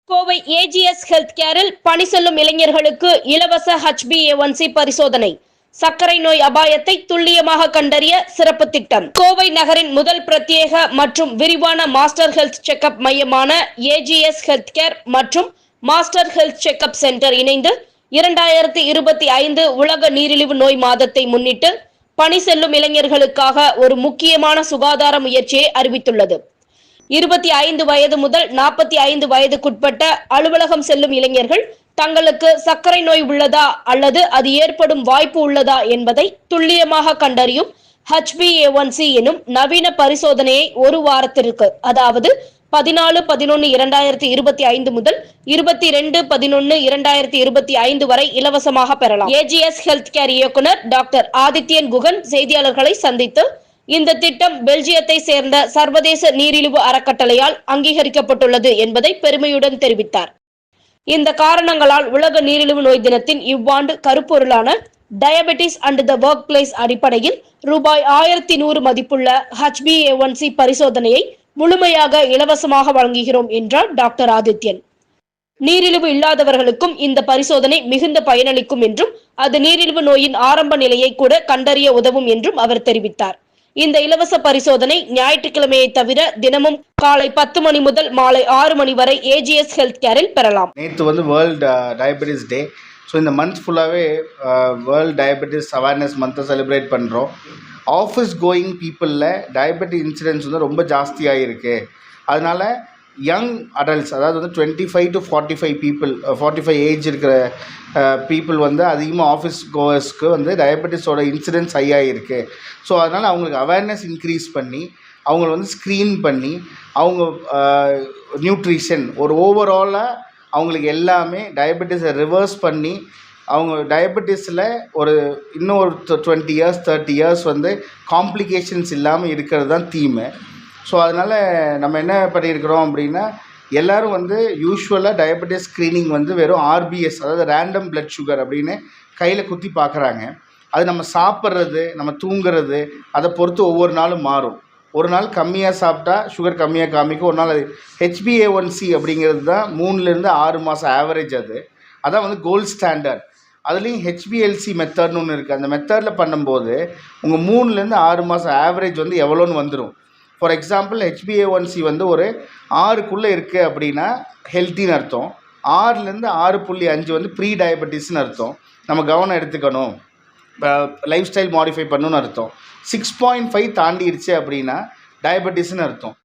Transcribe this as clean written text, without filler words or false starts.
Kovai AGS health கேரில் பணி செல்லும் இளைஞர்களுக்கு இலவச HbA1c பரிசோதனை. சர்க்கரை நோய் அபாயத்தை துல்லியமாக கண்டறிய சிறப்பு திட்டம். கோவை நகரின் முதல் பிரத்யேக மற்றும் விரிவான மாஸ்டர் ஹெல்த் செக்அப் மையமான ஏஜிஎஸ் ஹெல்த் கேர் மற்றும் மாஸ்டர் ஹெல்த் செக்அப் சென்டர் இணைந்து 2025 உலக நீரிழிவு நோய் மாதத்தை முன்னிட்டு பணி செல்லும் இளைஞர்களுக்காக ஒரு முக்கியமான சுகாதார முயற்சியை அறிவித்துள்ளது. 25 வயது முதல் 45 வயதுக்குட்பட்ட அலுவலகம் செல்லும் இளைஞர்கள் தங்களுக்கு சர்க்கரை நோய் உள்ளதா அல்லது அது ஏற்படும் வாய்ப்பு உள்ளதா என்பதை துல்லியமாக கண்டறியும் HbA1c எனும் நவீன பரிசோதனையை ஒரு வாரத்திற்கு, அதாவது 14/11/2025 முதல் 22/11/2025 வரை இலவசமாக பெறலாம். ஏஜிஎஸ் ஹெல்த் கேர் இயக்குனர் டாக்டர் ஆதித்யன் குகன் செய்தியாளர்களை சந்தித்து இந்த திட்டம் பெல்ஜியத்தை சேர்ந்த சர்வதேச நீரிழிவு அறக்கட்டளையால் அங்கீகரிக்கப்பட்டுள்ளது என்பதை பெருமையுடன் தெரிவித்தார். இந்த காரணங்களால் உலக நீரிழிவு நோய் தினத்தின் இவ்வாண்டு கருப்பொருளான diabetes and the workplace அடிப்படையில் ரூபாய் 1100 மதிப்புள்ள HbA1c பரிசோதனையை முழுமையாக இலவசமாக வழங்குகிறோம் என்றார் டாக்டர் ஆதித்யன். நீரிழிவு இல்லாதவர்களுக்கும் இந்த பரிசோதனை மிகுந்த பயனளிக்கும் என்றும் அது நீரிழிவு நோயின் ஆரம்ப நிலையை கூட கண்டறிய உதவும் என்றும் அவர் தெரிவித்தார். இந்த இலவச பரிசோதனை ஞாயிற்றுக்கிழமையை தவிர தினமும் காலை 10 மணி முதல் மாலை 6 மணி வரை ஏஜிஎஸ் ஹெல்த் கேரில் பெறலாம். நேற்று வேர்ல்டு டயபெட்டிஸ் டே. ஸோ இந்த மந்த் ஃபுல்லாகவே வேர்ல்டு டயபெட்டிஸ் அவேர்னஸ் மந்த்தை செலிப்ரேட் பண்ணுறோம். ஆஃபீஸ் கோயிங் பீப்புளில் டயபெட்டிக் இன்சிடென்ட்ஸ் ரொம்ப ஜாஸ்தியாக இருக்குது. அதனால் யங் அடல்ட்ஸ், அதாவது 25 to 45 பீப்புள், 45 ஏஜ் இருக்கிற பீப்புள் அதிகமாக ஆஃபீஸ் கோவர்ஸ்க்கு டயபெட்டிஸோட இன்சிடென்ட்ஸ் ஹையாக இருக்குது. ஸோ அதனால் அவங்களுக்கு அவேர்னஸ் இன்க்ரீஸ் பண்ணி அவங்கள ஸ்க்ரீன் பண்ணி அவங்க நியூட்ரிஷன் ஒரு ஓவராலாக அவங்களுக்கு எல்லாமே டயபெட்டிஸை ரிவர்ஸ் பண்ணி அவங்க டயபெட்டிஸில் இன்னும் ஒரு 20 years 30 years காம்ப்ளிகேஷன்ஸ் இல்லாமல் இருக்கிறது தான் தீமை. ஸோ அதனால் நம்ம என்ன பண்ணியிருக்கிறோம் அப்படின்னா, எல்லோரும் யூஸ்வலாக டயபெட்டிஸ் ஸ்க்ரீனிங் வெறும் RBS, அதாவது ரேண்டம் பிளட் சுகர் அப்படின்னு கையில் குத்தி பார்க்குறாங்க. அது நம்ம சாப்பிட்றது, நம்ம தூங்குறது, அதை பொறுத்து ஒவ்வொரு நாளும் மாறும். ஒரு நாள் கம்மியாக சாப்பிட்டா சுகர் கம்மியாக காமிக்கும், ஒரு நாள் அது HbA1c அப்படிங்கிறது தான் 3 to 6 மாதம் ஆவரேஜ். அதான் கோல்ட் ஸ்டாண்டர்ட். அதுலேயும் HbA1c மெத்தட்னு ஒன்று இருக்குது. அந்த மெத்தடில் பண்ணும்போது உங்கள் 3 to 6 மாதம் ஆவரேஜ் எவ்வளோன்னு வந்துடும். ஃபார் எக்ஸாம்பிள் HbA1c ஒரு 6க்குள்ளே இருக்குது அப்படின்னா ஹெல்த்தின்னு அர்த்தம். 6 to 6.5 ப்ரீ டயபெட்டிஸ்னு அர்த்தம். நம்ம கவனம் எடுத்துக்கணும், லைஃப் ஸ்டைல் மாடிஃபை பண்ணணும்னு அர்த்தம். 6.5 தாண்டிடுச்சு அப்படின்னா டயபெட்டிஸ்னு அர்த்தம்.